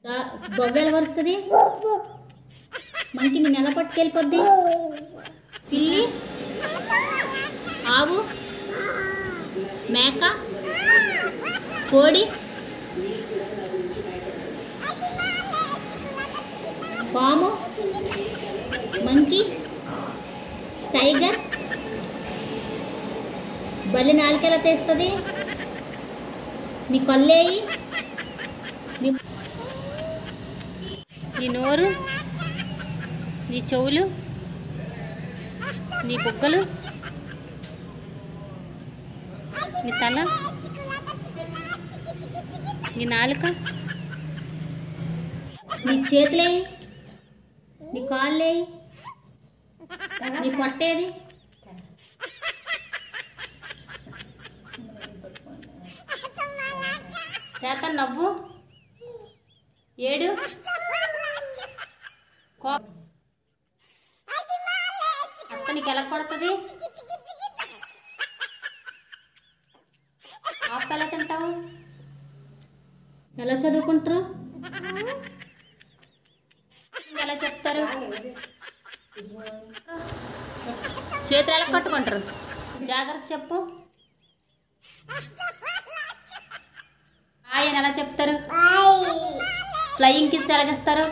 బొవ్వెలు వరుస్తుంది. మంకి నేను ఎలా పట్టుకెళ్ళిపోద్ది? పిల్లి, ఆవు, మేక, కోడి, పాము, మంకీ, టైగర్. బల్లి నాలుకెలా తెస్తుంది? నీ కళ్ళేయి, నీ నోరు, నీ చెవులు, నీ బుగ్గలు, నీ తల, నీ నాలుక, నీ చేతులేయి, నీ కాళ్ళేయి, నీ పొట్టేది? చేత నవ్వు, ఏడు, అత్తనికి ఎలా కొడుతుంది? ఆపు ఎలా తింటావు? ఎలా చదువుకుంటారు? ఎలా చెప్తారు? చేతులు ఎలా కట్టుకుంటారు? జాగ్రత్త చెప్పు. ఆయన ఎలా చెప్తారు? Flying kiss ఎలాగిస్తారు?